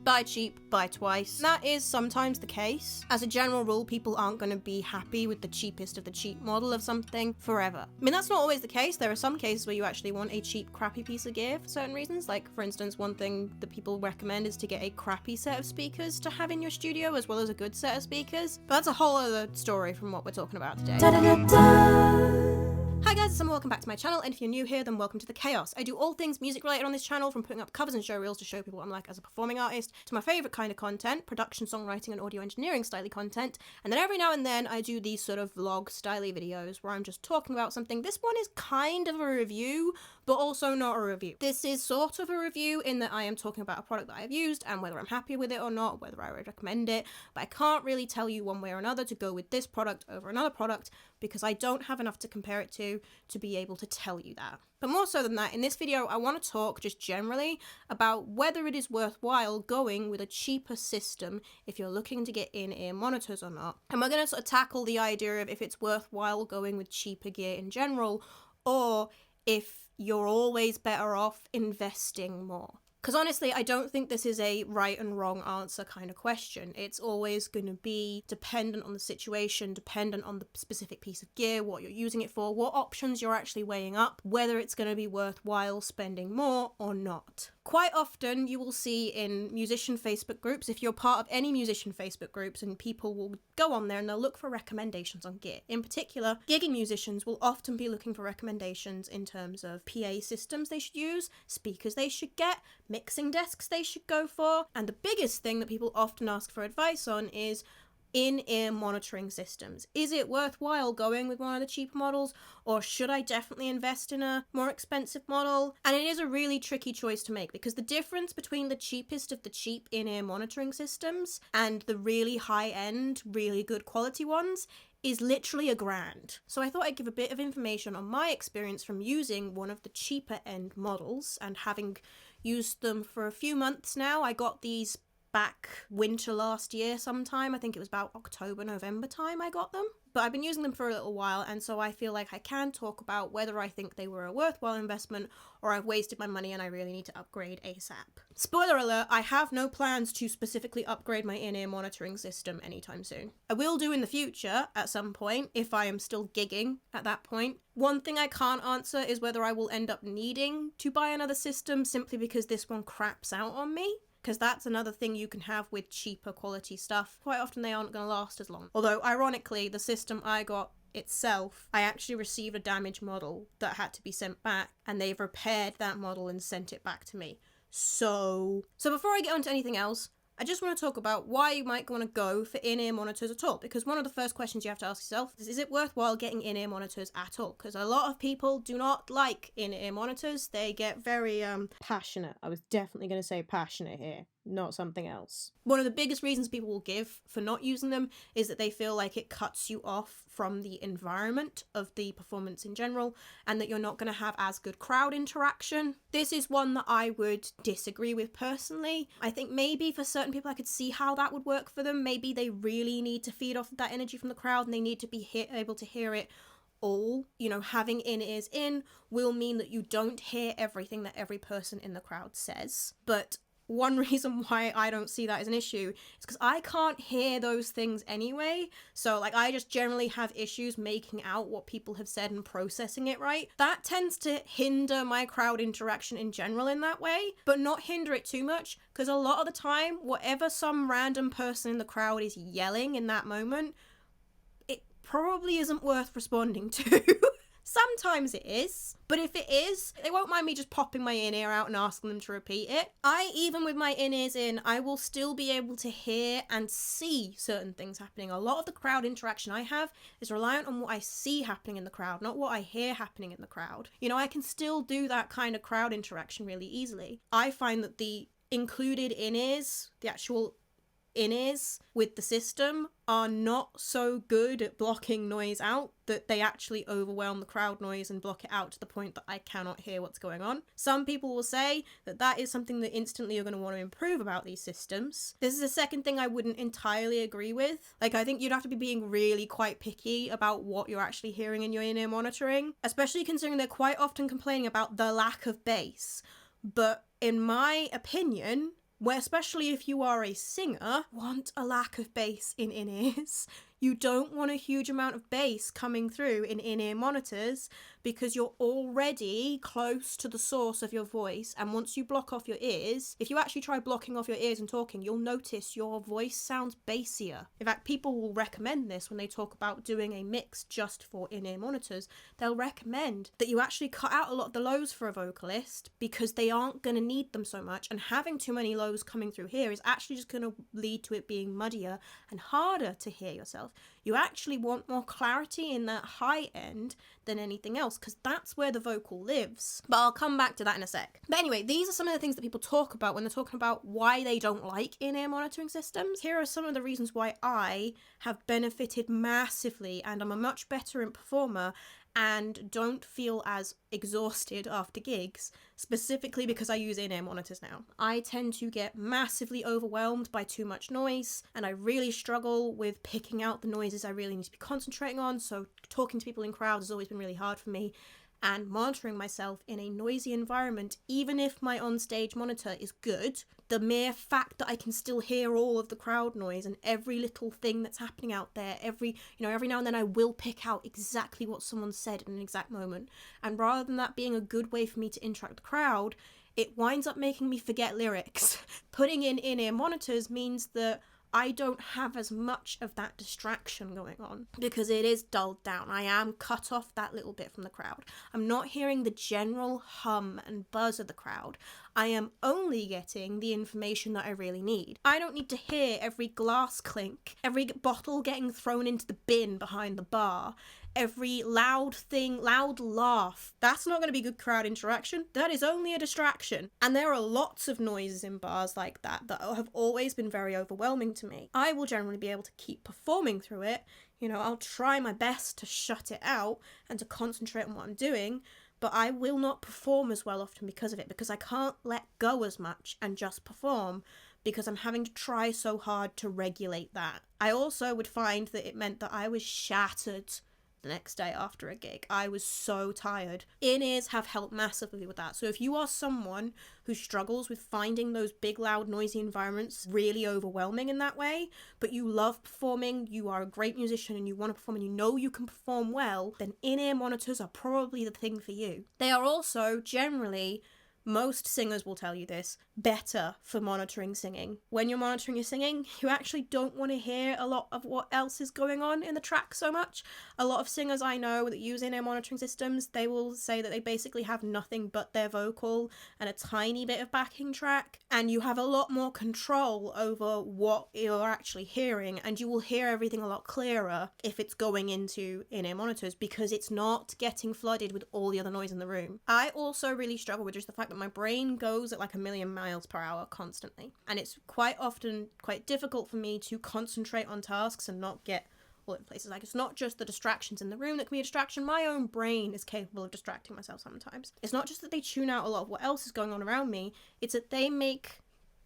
Buy cheap, buy twice. That is sometimes the case. As a general rule, people aren't going to be happy with the cheapest of the cheap model of something forever. I mean, that's not always the case. There are some cases where you actually want a cheap, crappy piece of gear for certain reasons. Like, for instance, one thing that people recommend is to get a crappy set of speakers to have in your studio as well as a good set of speakers. But that's a whole other story from what we're talking about today. Hi guys, it's Summer, welcome back to my channel, and if you're new here, then welcome to the chaos. I do all things music related on this channel, from putting up covers and show reels to show people what I'm like as a performing artist, to my favourite kind of content, production, songwriting and audio engineering styly content, and then every now and then I do these sort of vlog styly videos where I'm just talking about something. This one is kind of a review, but also not a review. This is sort of a review in that I am talking about a product that I've used and whether I'm happy with it or not, whether I would recommend it, but I can't really tell you one way or another to go with this product over another product because I don't have enough to compare it to be able to tell you that. But more so than that, in this video I want to talk just generally about whether it is worthwhile going with a cheaper system if you're looking to get in-ear monitors or not. And we're going to sort of tackle the idea of if it's worthwhile going with cheaper gear in general, or if you're always better off investing more. Because honestly, I don't think this is a right and wrong answer kind of question. It's always going to be dependent on the situation, dependent on the specific piece of gear, what you're using it for, what options you're actually weighing up, whether it's going to be worthwhile spending more or not. Quite often you will see in musician Facebook groups, if you're part of any musician Facebook groups, and people will go on there and they'll look for recommendations on gear. In particular, gigging musicians will often be looking for recommendations in terms of PA systems they should use, speakers they should get, mixing desks they should go for, and the biggest thing that people often ask for advice on is in-ear monitoring systems. Is it worthwhile going with one of the cheaper models, or should I definitely invest in a more expensive model? And it is a really tricky choice to make because the difference between the cheapest of the cheap in-ear monitoring systems and the really high-end, really good quality ones is literally $1,000. So I thought I'd give a bit of information on my experience from using one of the cheaper end models and having used them for a few months now. I got these back winter last year sometime. I think it was about October, November time I got them. But I've been using them for a little while, and so I feel like I can talk about whether I think they were a worthwhile investment or I've wasted my money and I really need to upgrade ASAP. Spoiler alert, I have no plans to specifically upgrade my in-ear monitoring system anytime soon. I will do in the future at some point if I am still gigging at that point. One thing I can't answer is whether I will end up needing to buy another system simply because this one craps out on me. Because that's another thing you can have with cheaper quality stuff. Quite often they aren't going to last as long. Although, ironically, the system I got itself, I actually received a damaged model that had to be sent back, and they've repaired that model and sent it back to me. So before I get on to anything else, I just want to talk about why you might want to go for in-ear monitors at all, because one of the first questions you have to ask yourself is it worthwhile getting in-ear monitors at all? Because a lot of people do not like in-ear monitors. They get very passionate. I was definitely going to say passionate here, not something else. One of the biggest reasons people will give for not using them is that they feel like it cuts you off from the environment of the performance in general, and that you're not going to have as good crowd interaction. This is one that I would disagree with personally. I think maybe for certain people I could see how that would work for them. Maybe they really need to feed off of that energy from the crowd and they need to be able to hear it all. You know, having in-ears in will mean that you don't hear everything that every person in the crowd says. But one reason why I don't see that as an issue is because I can't hear those things anyway. So like I just generally have issues making out what people have said and processing it right. That tends to hinder my crowd interaction in general in that way, but not hinder it too much, because a lot of the time, whatever some random person in the crowd is yelling in that moment, it probably isn't worth responding to. Sometimes it is, but if it is, they won't mind me just popping my in-ear out and asking them to repeat it. Even with my in-ears in, I will still be able to hear and see certain things happening. A lot of the crowd interaction I have is reliant on what I see happening in the crowd, not what I hear happening in the crowd. You know, I can still do that kind of crowd interaction really easily. I find that the included in-ears, the actual in-ears with the system, are not so good at blocking noise out that they actually overwhelm the crowd noise and block it out to the point that I cannot hear what's going on. Some people will say that that is something that instantly you're going to want to improve about these systems. This is a second thing I wouldn't entirely agree with. Like, I think you'd have to be being really quite picky about what you're actually hearing in your in-ear monitoring, especially considering they're quite often complaining about the lack of bass. But in my opinion, where especially if you are a singer, want a lack of bass in in-ears. You don't want a huge amount of bass coming through in in-ear monitors because you're already close to the source of your voice. And once you block off your ears, if you actually try blocking off your ears and talking, you'll notice your voice sounds bassier. In fact, people will recommend this when they talk about doing a mix just for in-ear monitors. They'll recommend that you actually cut out a lot of the lows for a vocalist because they aren't going to need them so much. And having too many lows coming through here is actually just going to lead to it being muddier and harder to hear yourself. You actually want more clarity in that high end than anything else because that's where the vocal lives. But I'll come back to that in a sec. But anyway, these are some of the things that people talk about when they're talking about why they don't like in-ear monitoring systems. Here are some of the reasons why I have benefited massively and I'm a much better performer and don't feel as exhausted after gigs, specifically because I use in-ear monitors now. I tend to get massively overwhelmed by too much noise, and I really struggle with picking out the noises I really need to be concentrating on, so talking to people in crowds has always been really hard for me, and monitoring myself in a noisy environment, even if my on-stage monitor is good, the mere fact that I can still hear all of the crowd noise and every little thing that's happening out there, every now and then I will pick out exactly what someone said in an exact moment. And rather than that being a good way for me to interact with the crowd, it winds up making me forget lyrics. Putting in-ear monitors means that I don't have as much of that distraction going on because it is dulled down. I am cut off that little bit from the crowd. I'm not hearing the general hum and buzz of the crowd. I am only getting the information that I really need. I don't need to hear every glass clink, every bottle getting thrown into the bin behind the bar, every loud laugh. That's not going to be good crowd interaction. That is only a distraction. And there are lots of noises in bars like that have always been very overwhelming to me. I will generally be able to keep performing through it. I'll try my best to shut it out and to concentrate on what I'm doing, but I will not perform as well often because of it, because I can't let go as much and just perform because I'm having to try so hard to regulate that. I also would find that it meant that I was shattered the next day after a gig. I was so tired. In-ears have helped massively with that. So if you are someone who struggles with finding those big, loud, noisy environments really overwhelming in that way, but you love performing, you are a great musician and you want to perform and you know you can perform well, then in-ear monitors are probably the thing for you. They are also generally, most singers will tell you this, better for monitoring singing. When you're monitoring your singing, you actually don't want to hear a lot of what else is going on in the track so much. A lot of singers I know that use in-ear monitoring systems, they will say that they basically have nothing but their vocal and a tiny bit of backing track, and you have a lot more control over what you're actually hearing, and you will hear everything a lot clearer if it's going into in-ear monitors because it's not getting flooded with all the other noise in the room. I also really struggle with just the fact that my brain goes at like 1,000,000 miles per hour constantly, and it's quite often quite difficult for me to concentrate on tasks and not get all over places. Like, it's not just the distractions in the room that can be a distraction. My own brain is capable of distracting myself sometimes. It's not just that they tune out a lot of what else is going on around me, it's that they make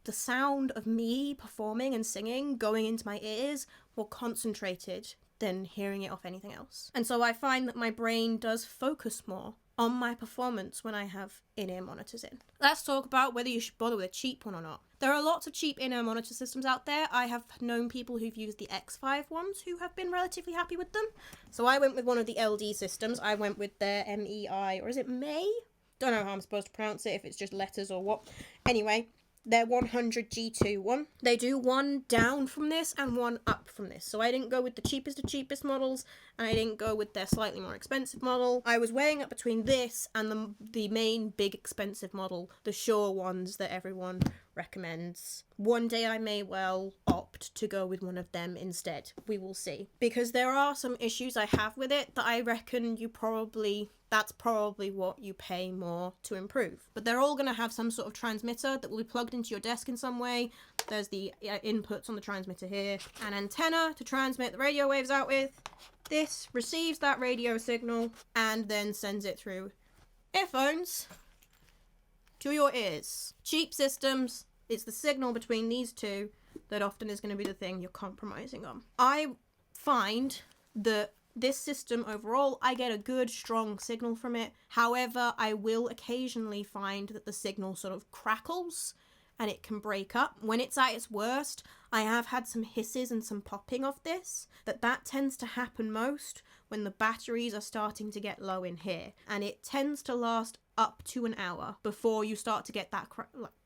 the sound of me performing and singing going into my ears more concentrated than hearing it off anything else. And so I find that my brain does focus more on my performance when I have in-ear monitors in. Let's talk about whether you should bother with a cheap one or not. There are lots of cheap in-ear monitor systems out there. I have known people who've used the X5 ones who have been relatively happy with them. So I went with one of the LD systems. I went with their MEI, or is it May? Don't know how I'm supposed to pronounce it, if it's just letters or what. Anyway, their 100G2 one. They do one down from this and one up from this. So I didn't go with the cheapest of cheapest models, and I didn't go with their slightly more expensive model. I was weighing up between this and the main big expensive model, the Shure ones that everyone recommends. One day I may well opt to go with one of them instead. We will see. Because there are some issues I have with it that I reckon that's probably what you pay more to improve. But they're all going to have some sort of transmitter that will be plugged into your desk in some way. There's the inputs on the transmitter here. An antenna to transmit the radio waves out with. This receives that radio signal and then sends it through earphones to your ears. Cheap systems, it's the signal between these two that often is going to be the thing you're compromising on. I find that this system overall, I get a good, strong signal from it. However, I will occasionally find that the signal sort of crackles and it can break up. When it's at its worst, I have had some hisses and some popping of this, that tends to happen most when the batteries are starting to get low in here, and it tends to last up to an hour before you start to get that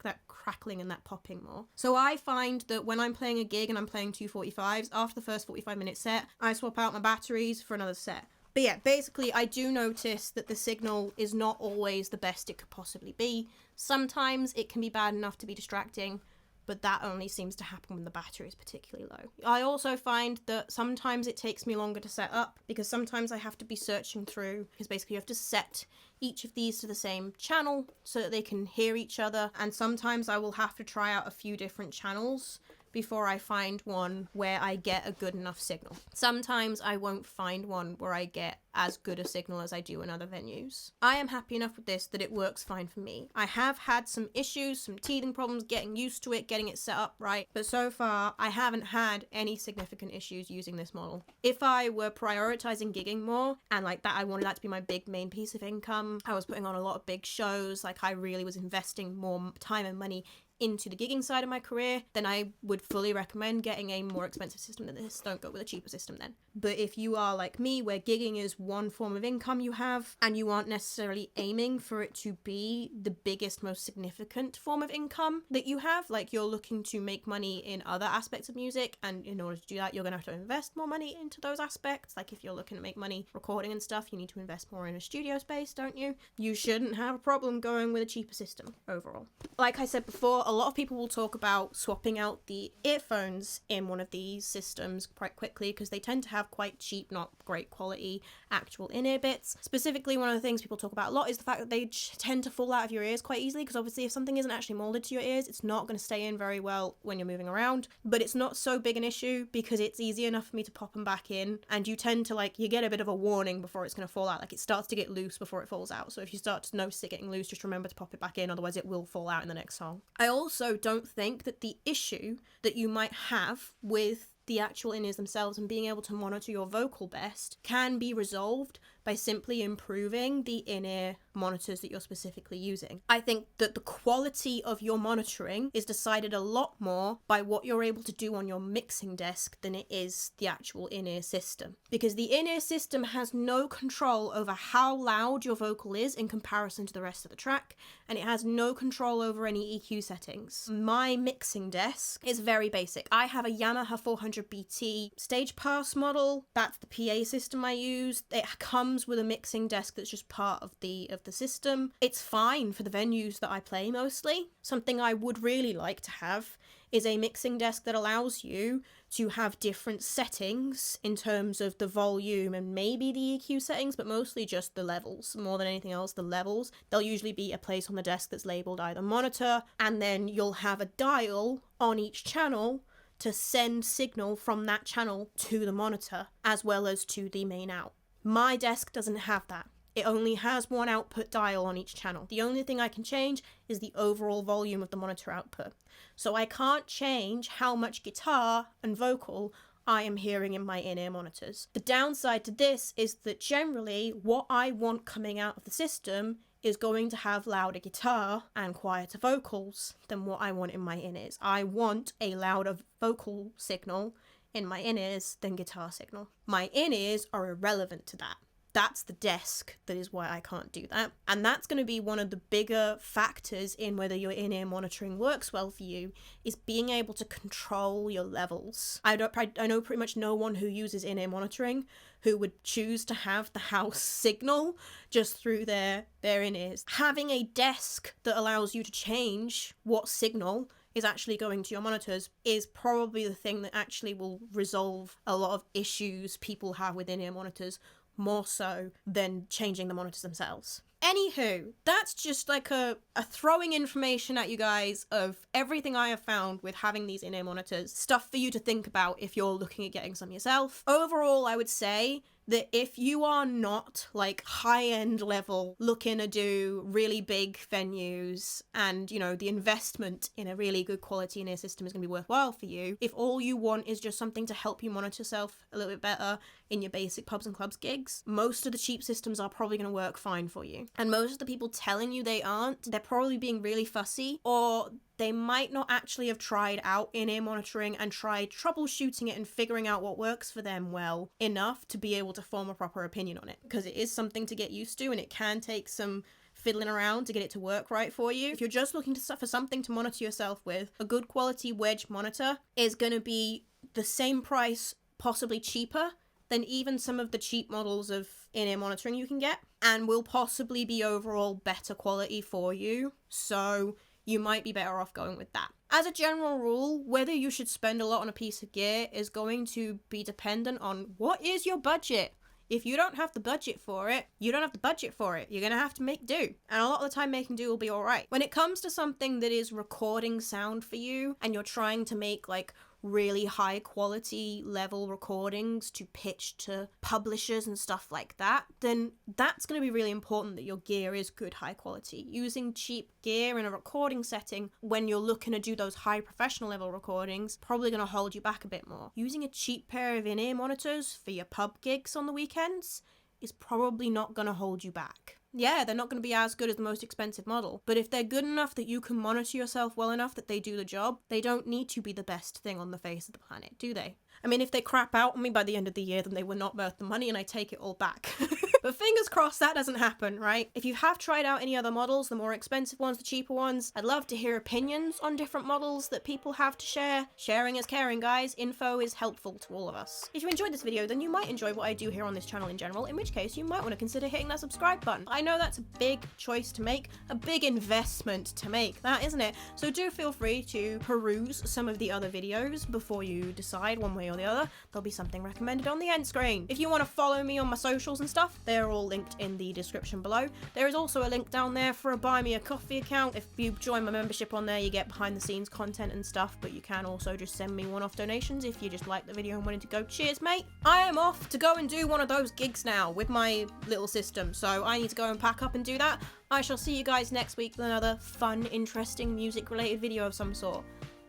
that crackling and that popping more. So I find that when I'm playing a gig and I'm playing 245s, after the first 45-minute set, I swap out my batteries for another set. But yeah, basically I do notice that the signal is not always the best it could possibly be. Sometimes it can be bad enough to be distracting, but that only seems to happen when the battery is particularly low. I also find that sometimes it takes me longer to set up, because sometimes I have to be searching through, because basically you have to set each of these to the same channel so that they can hear each other, and sometimes I will have to try out a few different channels before I find one where I get a good enough signal. Sometimes I won't find one where I get as good a signal as I do in other venues. I am happy enough with this that it works fine for me. I have had some issues, some teething problems, getting used to it, getting it set up right, but so far I haven't had any significant issues using this model. If I were prioritizing gigging more, and like that I wanted that to be my big main piece of income, I was putting on a lot of big shows, like I really was investing more time and money into the gigging side of my career, then I would fully recommend getting a more expensive system than this. Don't go with a cheaper system then. But if you are like me, where gigging is one form of income you have, and you aren't necessarily aiming for it to be the biggest, most significant form of income that you have, like you're looking to make money in other aspects of music, and in order to do that, you're gonna have to invest more money into those aspects. Like if you're looking to make money recording and stuff, you need to invest more in a studio space, don't you? You shouldn't have a problem going with a cheaper system overall. Like I said before, a lot of people will talk about swapping out the earphones in one of these systems quite quickly, because they tend to have quite cheap, not great quality actual in-ear bits. Specifically, one of the things people talk about a lot is the fact that they tend to fall out of your ears quite easily, because obviously if something isn't actually molded to your ears, it's not going to stay in very well when you're moving around. But it's not so big an issue, because it's easy enough for me to pop them back in, and you tend to you get a bit of a warning before it's going to fall out. Like it starts to get loose before it falls out. So if you start to notice it getting loose, just remember to pop it back in, otherwise it will fall out in the next song. I also don't think that the issue that you might have with the actual in-ears themselves and being able to monitor your vocal best can be resolved by simply improving the in-ear monitors that you're specifically using. I think that the quality of your monitoring is decided a lot more by what you're able to do on your mixing desk than it is the actual in-ear system. Because the in-ear system has no control over how loud your vocal is in comparison to the rest of the track, and it has no control over any EQ settings. My mixing desk is very basic. I have a Yamaha 400BT Stage Pass model. That's the PA system I use. It comes with a mixing desk that's just part of the system. It's fine for the venues that I play mostly. Something I would really like to have is a mixing desk that allows you to have different settings in terms of the volume and maybe the EQ settings, but mostly just the levels. More than anything else, the levels. There'll usually be a place on the desk that's labeled either monitor, and then you'll have a dial on each channel to send signal from that channel to the monitor, as well as to the main out. My desk doesn't have that. It only has one output dial on each channel. The only thing I can change is the overall volume of the monitor output. So I can't change how much guitar and vocal I am hearing in my in-ear monitors. The downside to this is that generally what I want coming out of the system is going to have louder guitar and quieter vocals than what I want in my in-ears. I want a louder vocal signal in my in-ears than guitar signal. My in-ears are irrelevant to that. That's the desk that is why I can't do that. And that's going to be one of the bigger factors in whether your in-ear monitoring works well for you, is being able to control your levels. I know pretty much no one who uses in-ear monitoring who would choose to have the house signal just through their in-ears. Having a desk that allows you to change what signal is actually going to your monitors is probably the thing that actually will resolve a lot of issues people have with in-ear monitors, more so than changing the monitors themselves. Anywho, that's just like a throwing information at you guys of everything I have found with having these in-ear monitors. Stuff for you to think about if you're looking at getting some yourself. Overall, I would say that if you are not like high-end level looking to do really big venues and, you know, the investment in a really good quality in-ear system is going to be worthwhile for you, if all you want is just something to help you monitor yourself a little bit better in your basic pubs and clubs gigs, most of the cheap systems are probably going to work fine for you. And most of the people telling you they aren't, they're probably being really fussy, or they might not actually have tried out in-ear monitoring and tried troubleshooting it and figuring out what works for them well enough to be able to form a proper opinion on it, because it is something to get used to and it can take some fiddling around to get it to work right for you. If you're just looking for something to monitor yourself with, a good quality wedge monitor is going to be the same price, possibly cheaper than even some of the cheap models of in-ear monitoring you can get, and will possibly be overall better quality for you. So you might be better off going with that. As a general rule, whether you should spend a lot on a piece of gear is going to be dependent on what is your budget. If you don't have the budget for it, you don't have the budget for it. You're going to have to make do. And a lot of the time making do will be alright. When it comes to something that is recording sound for you and you're trying to make like really high quality level recordings to pitch to publishers and stuff like that, then that's going to be really important that your gear is good high quality. Using cheap gear in a recording setting when you're looking to do those high professional level recordings probably going to hold you back a bit more. Using a cheap pair of in-ear monitors for your pub gigs on the weekends is probably not going to hold you back. Yeah, they're not going to be as good as the most expensive model, but if they're good enough that you can monitor yourself well enough that they do the job, they don't need to be the best thing on the face of the planet, do they? I mean, if they crap out on me by the end of the year, then they were not worth the money and I take it all back. But fingers crossed that doesn't happen, right? If you have tried out any other models, the more expensive ones, the cheaper ones, I'd love to hear opinions on different models that people have to share. Sharing is caring, guys. Info is helpful to all of us. If you enjoyed this video, then you might enjoy what I do here on this channel in general, in which case you might want to consider hitting that subscribe button. I know that's a big choice to make, a big investment to make, that isn't it? So do feel free to peruse some of the other videos before you decide one way or the other. There'll be something recommended on the end screen. If you want to follow me on my socials and stuff, they're all linked in the description below. There is also a link down there for a Buy Me a Coffee account. If you join my membership on there, you get behind the scenes content and stuff, but you can also just send me one-off donations if you just like the video and wanted to go, cheers mate. I am off to go and do one of those gigs now with my little system, so I need to go and pack up and do that. I shall see you guys next week with another fun, interesting music related video of some sort.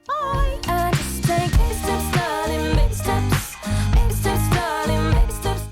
Bye!